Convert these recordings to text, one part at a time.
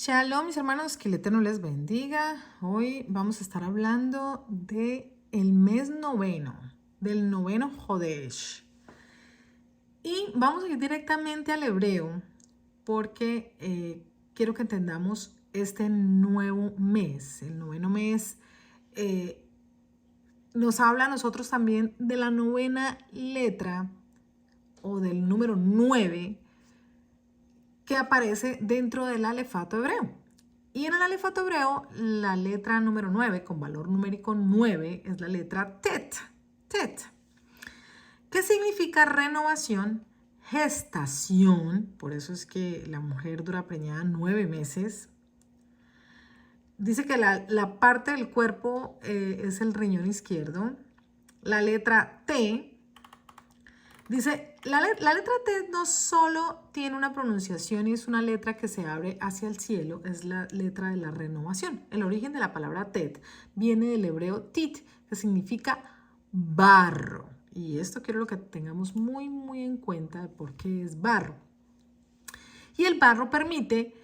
Shalom, mis hermanos, que el Eterno les bendiga. Hoy vamos a estar hablando de el mes noveno, del noveno Jodesh. Y vamos a ir directamente al hebreo porque quiero que entendamos este nuevo mes. El noveno mes nos habla a nosotros también de la novena letra o del número 9 que aparece dentro del alefato hebreo. Y en el alefato hebreo, la letra número 9, con valor numérico 9, es la letra Tet. Tet. ¿Qué significa renovación? Gestación. Por eso es que la mujer dura preñada 9 meses. Dice que la parte del cuerpo es el riñón izquierdo. La letra T. Dice, la letra T no solo tiene una pronunciación y es una letra que se abre hacia el cielo, es la letra de la renovación. El origen de la palabra Tet viene del hebreo tit, que significa barro. Y esto quiero que tengamos muy en cuenta de por qué es barro. Y el barro permite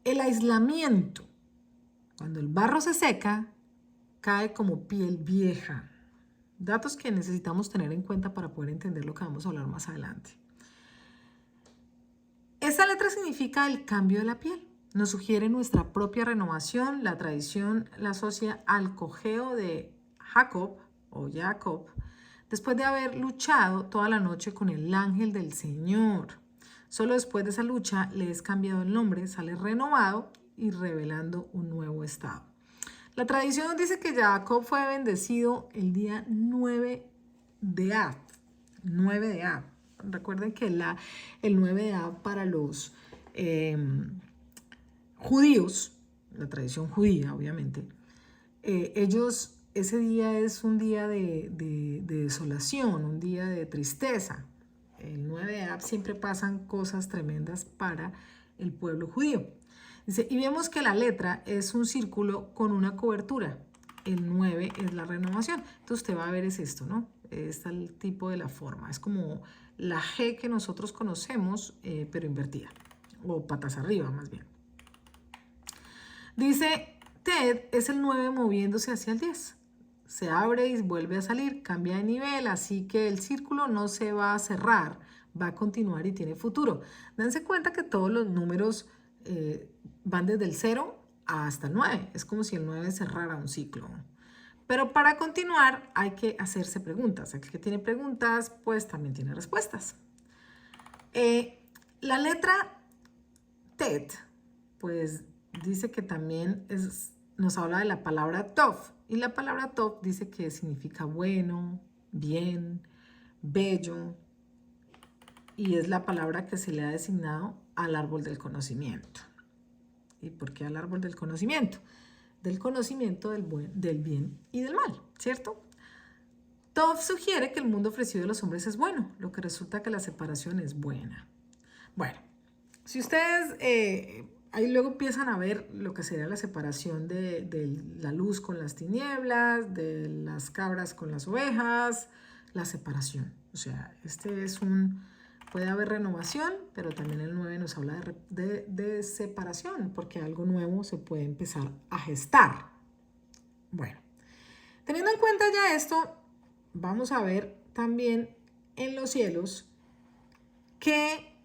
el aislamiento. Cuando el barro se seca, cae como piel vieja. Datos que necesitamos tener en cuenta para poder entender lo que vamos a hablar más adelante. Esta letra significa el cambio de la piel. Nos sugiere nuestra propia renovación. La tradición la asocia al cojeo de Jacob después de haber luchado toda la noche con el ángel del Señor. Solo después de esa lucha le es cambiado el nombre, sale renovado y revelando un nuevo estado. La tradición nos dice que Jacob fue bendecido el día 9 de Av. 9 de Av. Recuerden que el 9 de Av para los judíos, la tradición judía obviamente, ellos, ese día es un día de desolación, un día de tristeza. El 9 de Av siempre pasan cosas tremendas para el pueblo judío. Dice, y vemos que la letra es un círculo con una cobertura. El 9 es la renovación. Entonces usted va a ver es esto, ¿no? Este es el tipo de la forma. Es como la G que nosotros conocemos, pero invertida. O patas arriba, más bien. Dice, Ted es el 9 moviéndose hacia el 10. Se abre y vuelve a salir, cambia de nivel, así que el círculo no se va a cerrar, va a continuar y tiene futuro. Dense cuenta que todos los números van desde el 0 hasta el 9. Es como si el 9 cerrara un ciclo. Pero para continuar hay que hacerse preguntas. El que tiene preguntas, pues también tiene respuestas. La letra Tet, pues dice que también nos habla de la palabra Tov. Y la palabra Tov dice que significa bueno, bien, bello. Y es la palabra que se le ha designado al árbol del conocimiento. ¿Y por qué al árbol del conocimiento? Del conocimiento del bien y del mal, ¿cierto? Tov sugiere que el mundo ofrecido de los hombres es bueno, lo que resulta que la separación es buena. Bueno, si ustedes ahí luego empiezan a ver lo que sería la separación de la luz con las tinieblas, de las cabras con las ovejas, la separación. O sea, puede haber renovación, pero también el 9 nos habla de separación, porque algo nuevo se puede empezar a gestar. Bueno, teniendo en cuenta ya esto, vamos a ver también en los cielos qué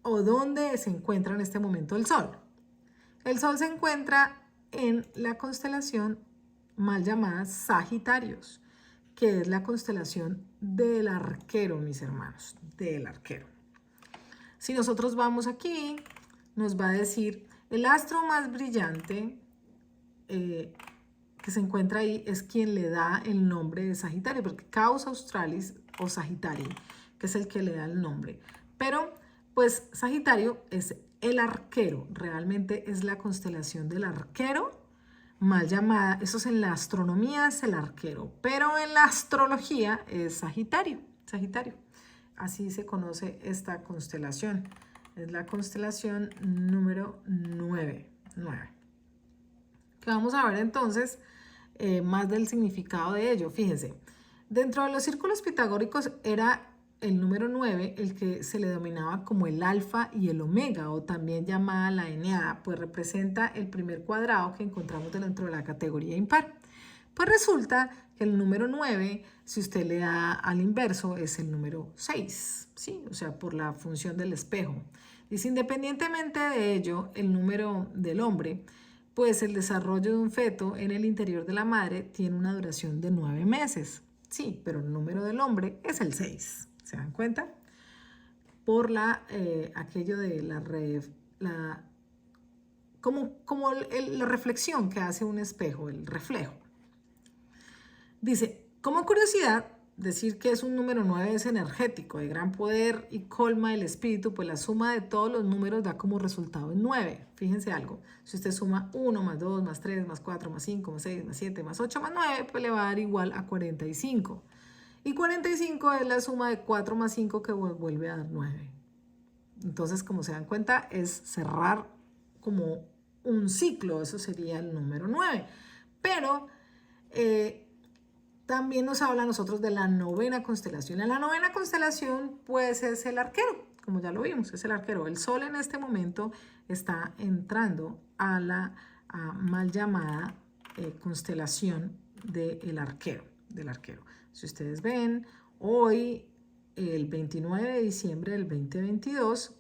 o dónde se encuentra en este momento el Sol. El Sol se encuentra en la constelación mal llamada Sagitarios, que es la constelación del arquero, mis hermanos, del arquero. Si nosotros vamos aquí, nos va a decir el astro más brillante que se encuentra ahí es quien le da el nombre de Sagitario, porque Caus Australis o Sagitarii, que es el que le da el nombre. Pero pues Sagitario es el arquero, realmente es la constelación del arquero, mal llamada, eso es en la astronomía es el arquero, pero en la astrología es Sagitario, Sagitario. Así se conoce esta constelación, es la constelación número 9. Que vamos a ver entonces más del significado de ello. Fíjense, dentro de los círculos pitagóricos era el número 9, el que se le denominaba como el alfa y el omega, o también llamada la eneada, pues representa el primer cuadrado que encontramos dentro de la categoría impar. Pues resulta que el número 9, si usted le da al inverso, es el número 6, ¿sí? O sea, por la función del espejo. Dice, independientemente de ello, el número del hombre, pues el desarrollo de un feto en el interior de la madre tiene una duración de 9 meses. Sí, pero el número del hombre es el 6. ¿Se dan cuenta? Por aquello de la reflexión que hace un espejo, el reflejo. Dice, como curiosidad, decir que es un número 9 es energético, de gran poder y colma el espíritu, pues la suma de todos los números da como resultado en 9. Fíjense algo, si usted suma 1 más 2 más 3 más 4 más 5 más 6 más 7 más 8 más 9, pues le va a dar igual a 45. Y 45 es la suma de 4 más 5 que vuelve a dar 9. Entonces, como se dan cuenta, es cerrar como un ciclo, eso sería el número 9. Pero también nos habla a nosotros de la novena constelación. En la novena constelación, pues es el arquero, como ya lo vimos, es el arquero. El sol en este momento está entrando a la mal llamada constelación del arquero, Si ustedes ven, hoy, el 29 de diciembre del 2022,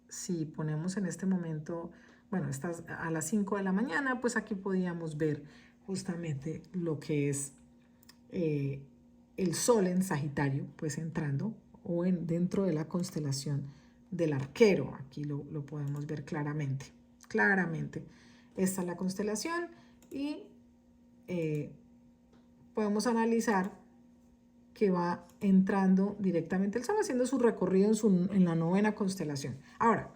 si ponemos en este momento, bueno, estás a las 5 de la mañana, pues aquí podíamos ver justamente lo que es el sol en Sagitario, pues entrando, o dentro de la constelación del arquero. Aquí lo podemos ver claramente. Esta es la constelación y podemos analizar que va entrando directamente el sol, haciendo su recorrido en la novena constelación. Ahora,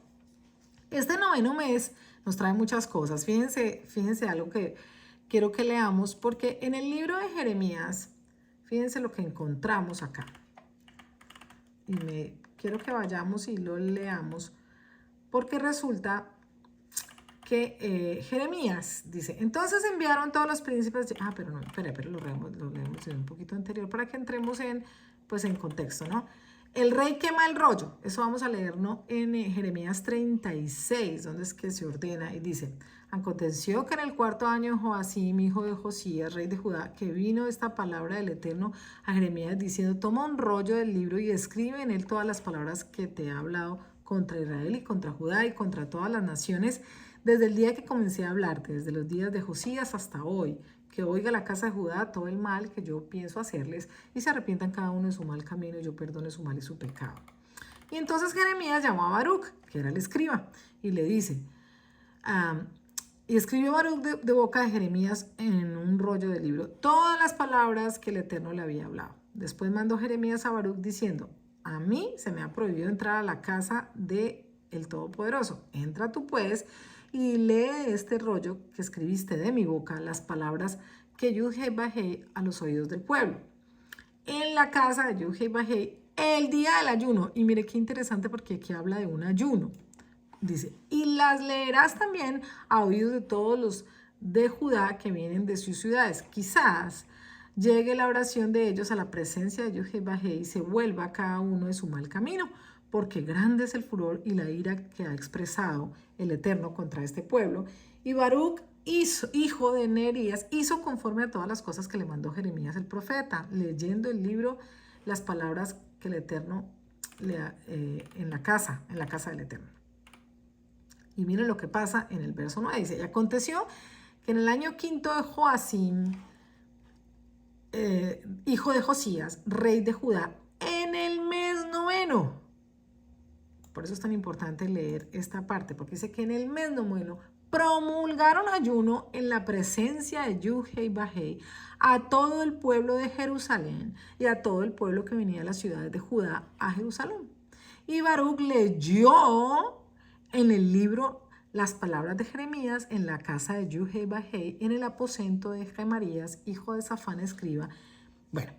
este noveno mes nos trae muchas cosas. Fíjense algo que quiero que leamos, porque en el libro de Jeremías, fíjense lo que encontramos acá. Y quiero que vayamos y lo leamos, porque resulta que Jeremías dice, entonces enviaron todos los príncipes, pero no, pero lo leemos en un poquito anterior para que entremos en contexto, ¿no? El rey quema el rollo, eso vamos a leer, ¿no? En Jeremías 36, donde es que se ordena y dice, aconteció que en el 4.º año de Joacim, hijo de Josías, rey de Judá, que vino esta palabra del Eterno a Jeremías diciendo, toma un rollo del libro y escribe en él todas las palabras que te he hablado contra Israel y contra Judá y contra todas las naciones, desde el día que comencé a hablarte, desde los días de Josías hasta hoy, que oiga la casa de Judá todo el mal que yo pienso hacerles y se arrepientan cada uno de su mal camino y yo perdone su mal y su pecado. Y entonces Jeremías llamó a Baruc, que era el escriba, y le dice, y escribió Baruc de boca de Jeremías en un rollo de libro todas las palabras que el Eterno le había hablado. Después mandó Jeremías a Baruc diciendo, a mí se me ha prohibido entrar a la casa de el Todopoderoso. Entra tú pues y lee este rollo que escribiste de mi boca, las palabras que Yud-Heh bajé a los oídos del pueblo. En la casa de Yud-Heh bajé el día del ayuno. Y mire qué interesante porque aquí habla de un ayuno. Dice, y las leerás también a oídos de todos los de Judá que vienen de sus ciudades. Quizás llegue la oración de ellos a la presencia de Yud-Heh bajé y se vuelva cada uno de su mal camino, porque grande es el furor y la ira que ha expresado el Eterno contra este pueblo. Y Baruc, hijo de Nerías, hizo conforme a todas las cosas que le mandó Jeremías el profeta, leyendo el libro, las palabras que el Eterno en la casa del Eterno. Y miren lo que pasa en el verso 9. Dice, y aconteció que en el año 5.º de Joacim, hijo de Josías, rey de Judá, en el mes 9. Por eso es tan importante leer esta parte, porque dice que en el mes 9 promulgaron ayuno en la presencia de Yud-Heh bajé a todo el pueblo de Jerusalén y a todo el pueblo que venía de las ciudades de Judá a Jerusalén. Y Baruc leyó en el libro las palabras de Jeremías en la casa de Yud-Heh bajé en el aposento de Gemarías, hijo de Safán, escriba. Bueno,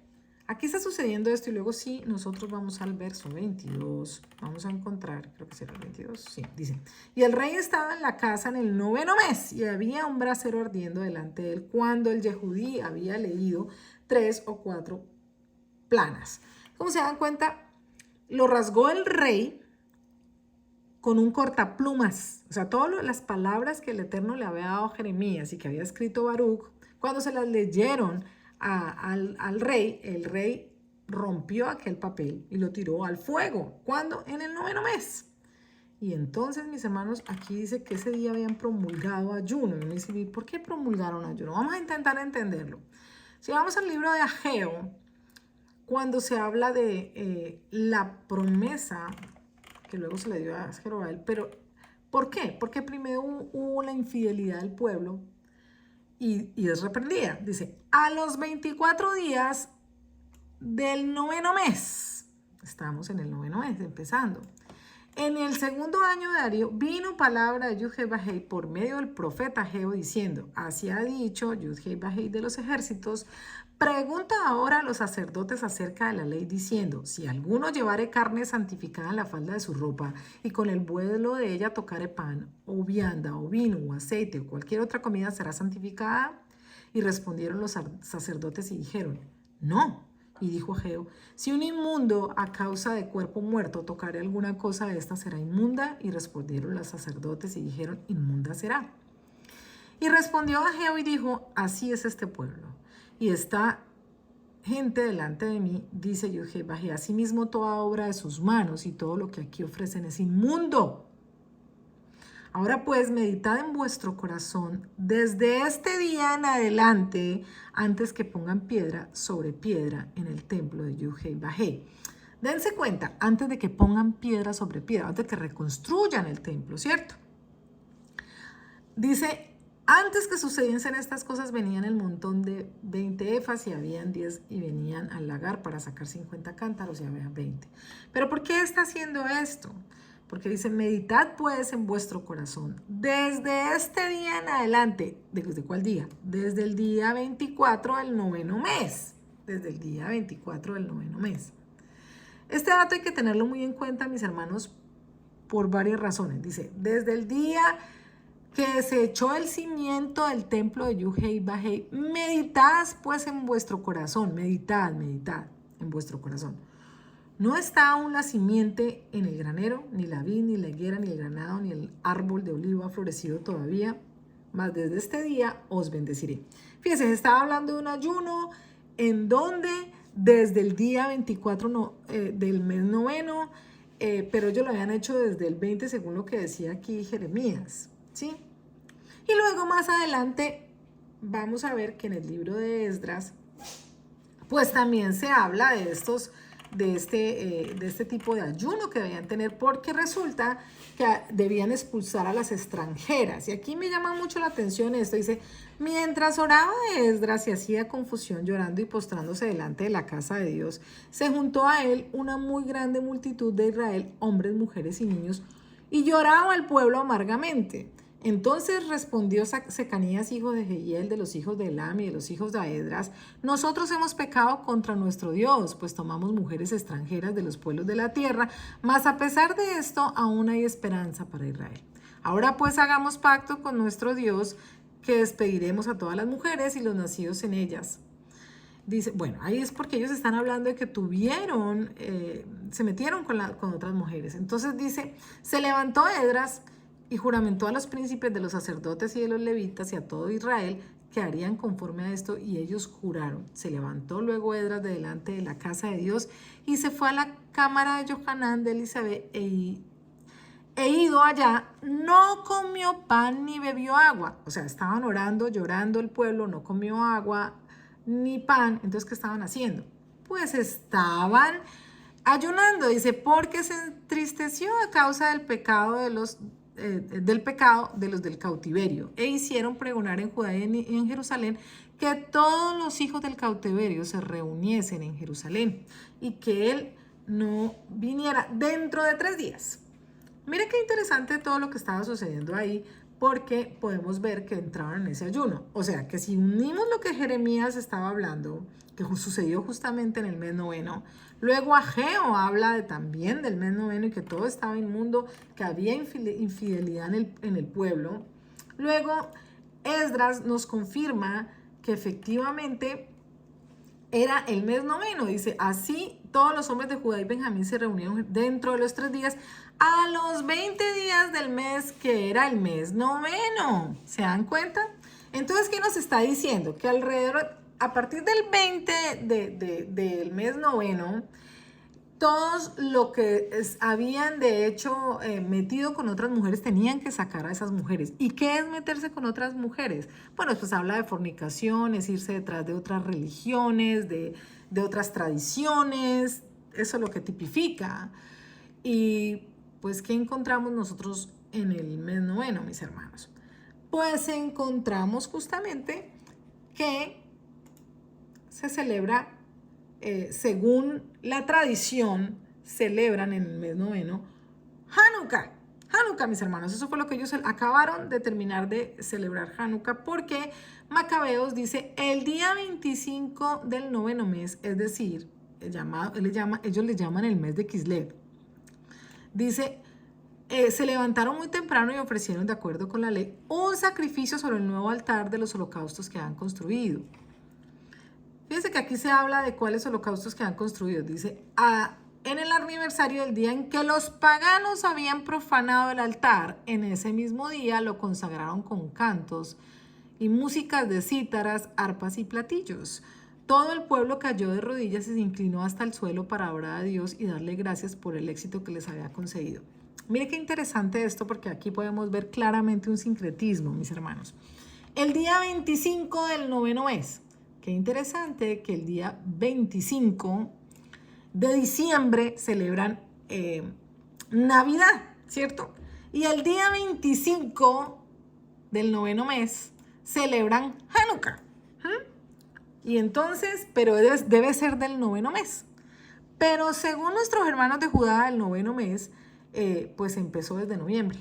aquí está sucediendo esto y luego sí, nosotros vamos al verso 22, vamos a encontrar, creo que será el 22, sí, dice, y el rey estaba en la casa en el 9.º mes y había un brasero ardiendo delante de él cuando el Yehudí había leído 3 o 4 planas. Como se dan cuenta, lo rasgó el rey con un cortaplumas. O sea, todas las palabras que el Eterno le había dado a Jeremías y que había escrito Baruch, cuando se las leyeron al rey, el rey rompió aquel papel y lo tiró al fuego. ¿Cuándo? En el 9º mes. Y entonces, mis hermanos, aquí dice que ese día habían promulgado ayuno. Y me dice, ¿por qué promulgaron ayuno? Vamos a intentar entenderlo. Si vamos al libro de Ageo, cuando se habla de la promesa que luego se le dio a Jeroboam, pero ¿por qué? Porque primero hubo la infidelidad del pueblo y es reprendida. Dice, a los 24 días del 9º mes, estamos en el 9º mes, empezando. En el 2º año de Darío vino palabra de Yud-Heh-Vah-Heh por medio del profeta Ageo diciendo, así ha dicho Yud-Heh-Vah-Heh de los ejércitos, pregunta ahora a los sacerdotes acerca de la ley diciendo, si alguno llevare carne santificada en la falda de su ropa y con el vuelo de ella tocare pan o vianda o vino o aceite o cualquier otra comida será santificada. Y respondieron los sacerdotes y dijeron, no. Y dijo Ageo, si un inmundo a causa de cuerpo muerto tocare alguna cosa de esta será inmunda. Y respondieron los sacerdotes y dijeron, inmunda será. Y respondió Ageo y dijo, así es este pueblo. Y esta gente delante de mí, dice Yud-Heh-Vah-Heh, asimismo toda obra de sus manos y todo lo que aquí ofrecen es inmundo. Ahora pues, meditad en vuestro corazón desde este día en adelante, antes que pongan piedra sobre piedra en el templo de Yud-Heh-Vah-Heh. Dense cuenta, antes de que pongan piedra sobre piedra, antes de que reconstruyan el templo, ¿cierto? Dice, antes que sucediesen estas cosas, venían el montón de 20 efas y habían 10 y venían al lagar para sacar 50 cántaros y había 20. ¿Pero por qué está haciendo esto? Porque dice, meditad pues en vuestro corazón desde este día en adelante. ¿Desde cuál día? Desde el día 24 del 9º mes. Desde el día 24 del 9º mes. Este dato hay que tenerlo muy en cuenta, mis hermanos, por varias razones. Dice, desde el día que se echó el cimiento del templo de Yud-Heh-Vah-Heh, meditad pues en vuestro corazón. Meditad en vuestro corazón. No está aún la simiente en el granero, ni la vid, ni la higuera, ni el granado, ni el árbol de olivo ha florecido todavía, mas desde este día os bendeciré. Fíjense, se estaba hablando de un ayuno en donde desde el día 24 del mes 9º, pero ellos lo habían hecho desde el 20 según lo que decía aquí Jeremías, ¿sí? Y luego más adelante vamos a ver que en el libro de Esdras, pues también se habla de este tipo de ayuno que debían tener, porque resulta que debían expulsar a las extranjeras. Y aquí me llama mucho la atención esto. Dice, mientras oraba Esdras y hacía confusión llorando y postrándose delante de la casa de Dios, se juntó a él una muy grande multitud de Israel, hombres, mujeres y niños, y lloraba el pueblo amargamente. Entonces respondió Secanías, hijo de Jehiel, de los hijos de Elam y de los hijos de Esdras, nosotros hemos pecado contra nuestro Dios, pues tomamos mujeres extranjeras de los pueblos de la tierra, mas a pesar de esto aún hay esperanza para Israel. Ahora pues hagamos pacto con nuestro Dios, que despediremos a todas las mujeres y los nacidos en ellas. Dice, bueno, ahí es porque ellos están hablando de que se metieron con otras mujeres. Entonces dice, se levantó Esdras y juramentó a los príncipes de los sacerdotes y de los levitas y a todo Israel que harían conforme a esto, y ellos juraron. Se levantó luego Esdras de delante de la casa de Dios y se fue a la cámara de Johanán de Elizabeth e ido allá, no comió pan ni bebió agua. O sea, estaban orando, llorando el pueblo, no comió agua ni pan. Entonces, ¿qué estaban haciendo? Pues estaban ayunando. Dice, porque se entristeció a causa del pecado de los del cautiverio, e hicieron pregonar en Judá y en Jerusalén que todos los hijos del cautiverio se reuniesen en Jerusalén y que él no viniera dentro de 3 días. Mira qué interesante todo lo que estaba sucediendo ahí, porque podemos ver que entraban en ese ayuno. O sea, que si unimos lo que Jeremías estaba hablando, que sucedió justamente en el mes 9º, luego Ageo habla también del mes 9º y que todo estaba inmundo, que había infidelidad en el pueblo. Luego Esdras nos confirma que efectivamente era el mes noveno. Dice, así todos los hombres de Judá y Benjamín se reunieron dentro de los 3 días, a los 20 días del mes, que era el mes noveno. ¿Se dan cuenta? Entonces, ¿qué nos está diciendo? Que alrededor, a partir del 20 del mes noveno, todos lo que habían de hecho metido con otras mujeres tenían que sacar a esas mujeres. ¿Y qué es meterse con otras mujeres? Bueno, pues habla de fornicación, es irse detrás de otras religiones, de otras tradiciones, eso es lo que tipifica. Y pues, ¿qué encontramos nosotros en el mes noveno, mis hermanos? Pues encontramos justamente que se celebra, según la tradición, celebran en el mes noveno Hanukkah. Hanukkah, mis hermanos, eso fue lo que ellos acabaron de terminar de celebrar Hanukkah, porque Macabeos dice el día 25 del noveno mes, es decir, ellos le llaman el mes de Kislev. Dice, se levantaron muy temprano y ofrecieron, de acuerdo con la ley, un sacrificio sobre el nuevo altar de los holocaustos que han construido. Fíjense que aquí se habla de cuáles holocaustos que han construido. Dice, en el aniversario del día en que los paganos habían profanado el altar, en ese mismo día lo consagraron con cantos y músicas de cítaras, arpas y platillos. Todo el pueblo cayó de rodillas y se inclinó hasta el suelo para adorar a Dios y darle gracias por el éxito que les había concedido. Mire qué interesante esto, porque aquí podemos ver claramente un sincretismo, mis hermanos. El día 25 del noveno mes. Qué interesante que el día 25 de diciembre celebran Navidad, ¿cierto? Y el día 25 del noveno mes celebran Hanukkah. Y entonces, pero debe ser del noveno mes. Pero según nuestros hermanos de Judá, el noveno mes, pues empezó desde noviembre.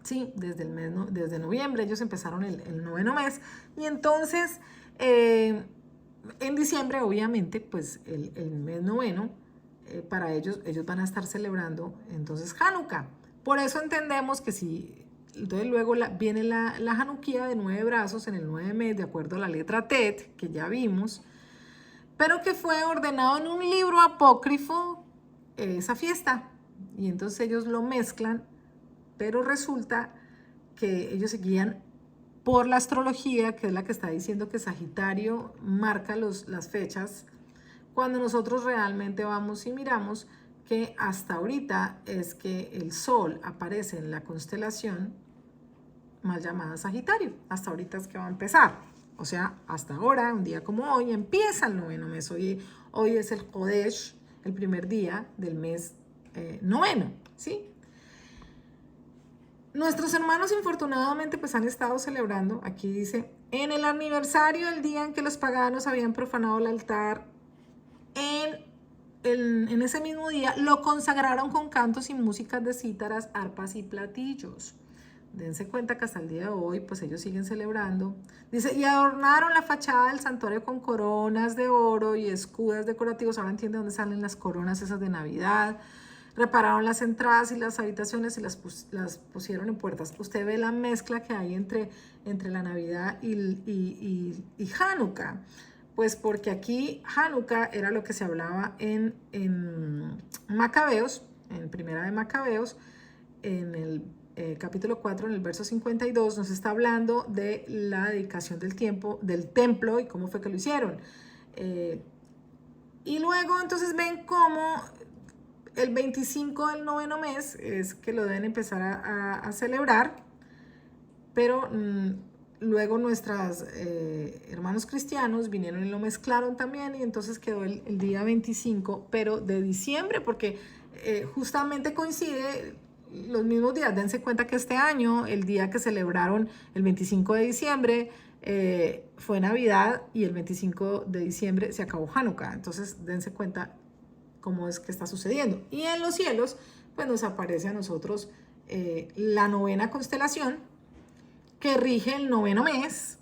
Sí, desde noviembre ellos empezaron el noveno mes. Y entonces, en diciembre, obviamente, pues el mes noveno, para ellos van a estar celebrando entonces Hanukkah. Por eso entendemos que si, entonces luego viene la Hanukkah de 9 brazos en el 9 mes, de acuerdo a la letra Tet, que ya vimos, pero que fue ordenado en un libro apócrifo esa fiesta. Y entonces ellos lo mezclan, pero resulta que ellos se guían por la astrología, que es la que está diciendo que Sagitario marca las fechas, cuando nosotros realmente vamos y miramos que hasta ahorita es que el Sol aparece en la constelación mal llamada Sagitario. Hasta ahorita es que va a empezar. O sea, hasta ahora, un día como hoy, empieza el noveno mes. Hoy es el Kodesh, el primer día del mes noveno, ¿sí? Nuestros hermanos infortunadamente pues han estado celebrando, aquí dice, en el aniversario del día en que los paganos habían profanado el altar, en ese mismo día lo consagraron con cantos y músicas de cítaras, arpas y platillos. Dense cuenta que hasta el día de hoy pues ellos siguen celebrando. Dice, y adornaron la fachada del santuario con coronas de oro y escudos decorativos. Ahora entiende dónde salen las coronas esas de Navidad. Repararon las entradas y las habitaciones y las pusieron en puertas. Usted ve la mezcla que hay entre la Navidad y Hanukkah. Pues porque aquí Hanukkah era lo que se hablaba en Macabeos, en Primera de Macabeos, en el capítulo 4, en el verso 52, nos está hablando de la dedicación del templo y cómo fue que lo hicieron. Y luego entonces ven cómo el 25 del noveno mes es que lo deben empezar a celebrar, pero luego nuestros hermanos cristianos vinieron y lo mezclaron también, y entonces quedó el día 25, pero de diciembre, porque justamente coincide los mismos días. Dense cuenta que este año, el día que celebraron el 25 de diciembre, fue Navidad, y el 25 de diciembre se acabó Hanukkah. Entonces dense cuenta cómo es que está sucediendo. Y en los cielos, pues nos aparece a nosotros la novena constelación, que rige el noveno mes,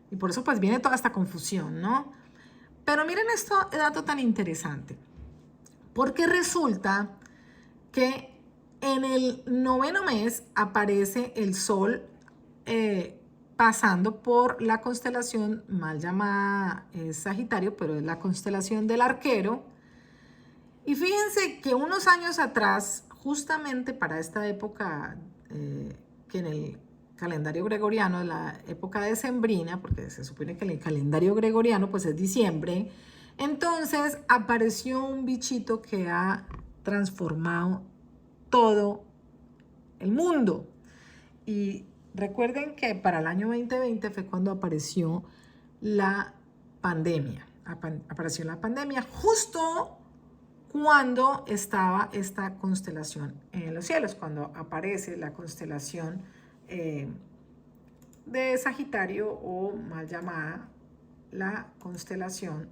y por eso pues viene toda esta confusión, ¿no? Pero miren este dato tan interesante, porque resulta que en el noveno mes aparece el sol pasando por la constelación mal llamada Sagitario, pero es la constelación del Arquero. Y fíjense que unos años atrás, justamente para esta época, que en el calendario gregoriano, la época decembrina, porque se supone que el calendario gregoriano pues es diciembre, entonces apareció un bichito que ha transformado todo el mundo. Y recuerden que para el año 2020 fue cuando apareció la pandemia. Apareció la pandemia justo cuando estaba esta constelación en los cielos, cuando aparece la constelación de Sagitario, o mal llamada la constelación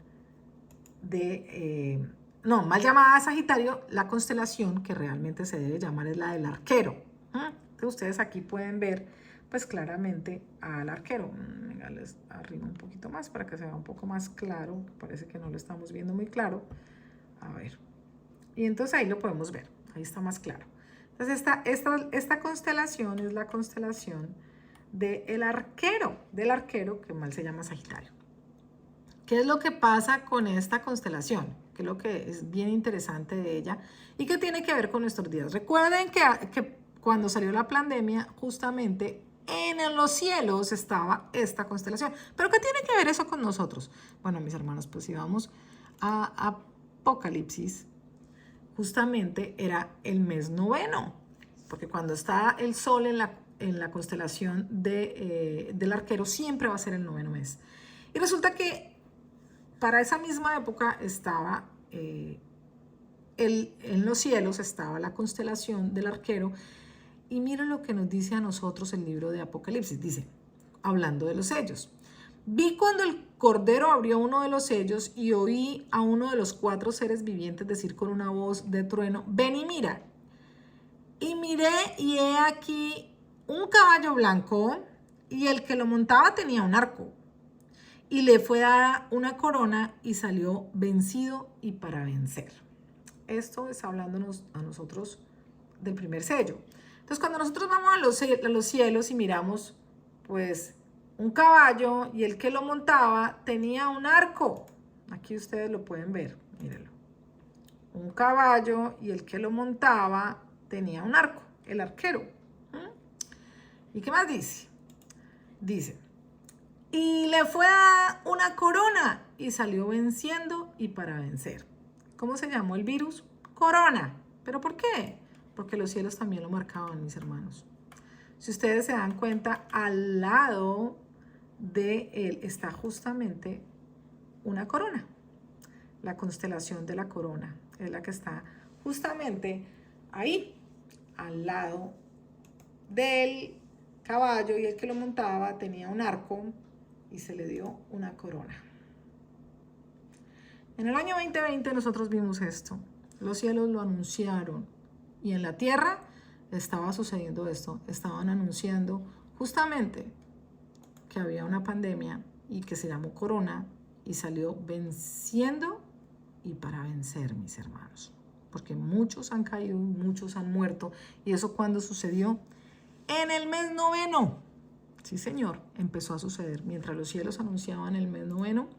de... no, mal llamada Sagitario, la constelación que realmente se debe llamar es la del Arquero. Entonces ustedes aquí pueden ver pues claramente al Arquero. Venga, les arrimo un poquito más para que se vea un poco más claro. Parece que no lo estamos viendo muy claro. A ver. Y entonces ahí lo podemos ver. Ahí está más claro. Entonces esta constelación es la constelación del Arquero, que mal se llama Sagitario. ¿Qué es lo que pasa con esta constelación? ¿Qué es lo que es bien interesante de ella? ¿Y qué tiene que ver con nuestros días? Recuerden que cuando salió la pandemia, justamente en los cielos estaba esta constelación. ¿Pero qué tiene que ver eso con nosotros? Bueno, mis hermanos, pues si vamos a Apocalipsis, justamente era el mes noveno, porque cuando está el sol en la constelación del Arquero, siempre va a ser el noveno mes. Y resulta que para esa misma época estaba en los cielos, estaba la constelación del Arquero. Y miren lo que nos dice a nosotros el libro de Apocalipsis. Dice, hablando de los sellos: vi cuando el Cordero abrió uno de los sellos y oí a uno de los 4 seres vivientes decir con una voz de trueno: ven y mira. Y miré, y he aquí un caballo blanco, y el que lo montaba tenía un arco. Y le fue dada una corona, y salió vencido y para vencer. Esto es hablándonos a nosotros del primer sello. Entonces, cuando nosotros vamos a los cielos y miramos, pues, un caballo, y el que lo montaba tenía un arco. Aquí ustedes lo pueden ver, mírenlo. Un caballo, y el que lo montaba tenía un arco, el arquero. ¿Y qué más dice? Dice, y le fue a una corona, y salió venciendo y para vencer. ¿Cómo se llamó el virus? Corona. ¿Pero por qué? Porque los cielos también lo marcaban, mis hermanos. Si ustedes se dan cuenta, al lado de él está justamente una corona. La constelación de la corona es la que está justamente ahí, al lado del caballo, y el que lo montaba tenía un arco y se le dio una corona. En el año 2020 nosotros vimos esto. Los cielos lo anunciaron, y en la tierra estaba sucediendo esto. Estaban anunciando justamente que había una pandemia y que se llamó corona, y salió venciendo y para vencer, mis hermanos. Porque muchos han caído, muchos han muerto. ¿Y eso cuándo sucedió? En el mes noveno. Sí, señor, empezó a suceder. Mientras los cielos anunciaban el mes noveno,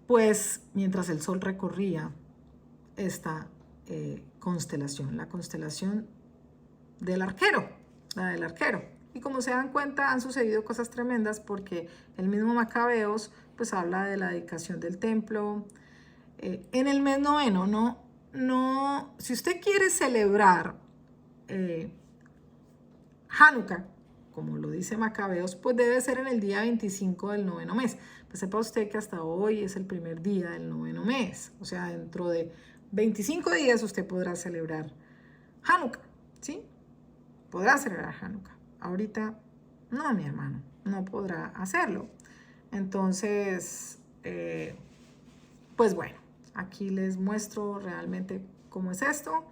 pues mientras el sol recorría esta constelación, la constelación del Arquero, la del Arquero. Y como se dan cuenta, han sucedido cosas tremendas, porque el mismo Macabeos pues habla de la dedicación del templo en el mes noveno. No, si usted quiere celebrar Hanukkah, como lo dice Macabeos, pues debe ser en el día 25 del noveno mes. Pues sepa usted que hasta hoy es el primer día del noveno mes. O sea, dentro de 25 días usted podrá celebrar Hanukkah, ¿sí? Podrá celebrar Hanukkah. Ahorita, no, mi hermano, no podrá hacerlo. Entonces, pues bueno, aquí les muestro realmente cómo es esto,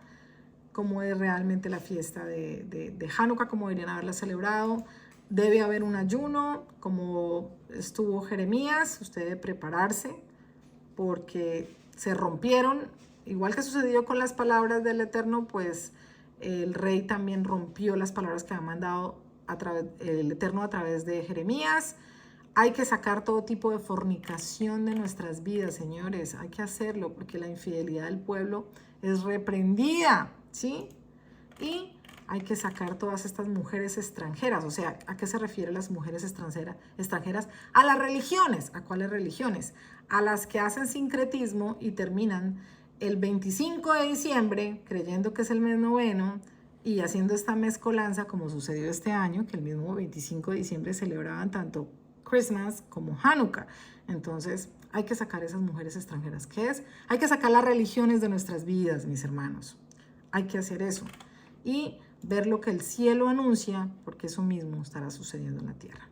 cómo es realmente la fiesta de Hanukkah, cómo deberían haberla celebrado. Debe haber un ayuno, como estuvo Jeremías. Usted debe prepararse, porque se rompieron, igual que sucedió con las palabras del Eterno, pues el rey también rompió las palabras que había mandado el Eterno a través de Jeremías. Hay que sacar todo tipo de fornicación de nuestras vidas, señores. Hay que hacerlo porque la infidelidad del pueblo es reprendida, ¿sí? Y hay que sacar todas estas mujeres extranjeras. O sea, ¿a qué se refieren las mujeres extranjeras? A las religiones. ¿A cuáles religiones? A las que hacen sincretismo y terminan el 25 de diciembre creyendo que es el mes noveno y haciendo esta mezcolanza como sucedió este año, que el mismo 25 de diciembre celebraban tanto Christmas como Hanukkah. Entonces hay que sacar esas mujeres extranjeras. ¿Qué es? Hay que sacar las religiones de nuestras vidas, mis hermanos. Hay que hacer eso. Y ver lo que el cielo anuncia, porque eso mismo estará sucediendo en la tierra.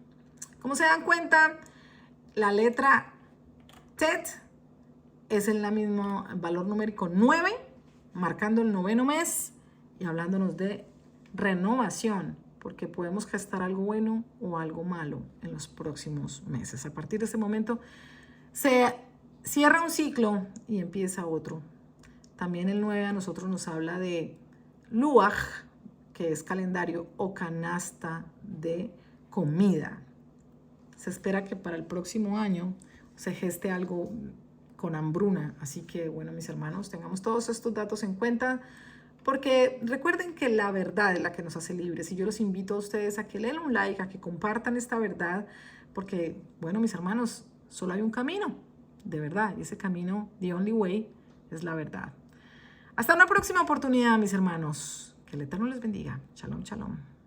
Como se dan cuenta, la letra Tet es en la misma valor numérico 9, marcando el noveno mes y hablándonos de renovación, porque podemos gestar algo bueno o algo malo en los próximos meses. A partir de ese momento se cierra un ciclo y empieza otro. También el 9 a nosotros nos habla de Luaj, que es calendario o canasta de comida. Se espera que para el próximo año se geste algo con hambruna. Así que, bueno, mis hermanos, tengamos todos estos datos en cuenta, porque recuerden que la verdad es la que nos hace libres. Y yo los invito a ustedes a que le den un like, a que compartan esta verdad, porque, bueno, mis hermanos, solo hay un camino, de verdad. Y ese camino, the only way, es la verdad. Hasta una próxima oportunidad, mis hermanos. Que el Eterno les bendiga. Shalom, shalom.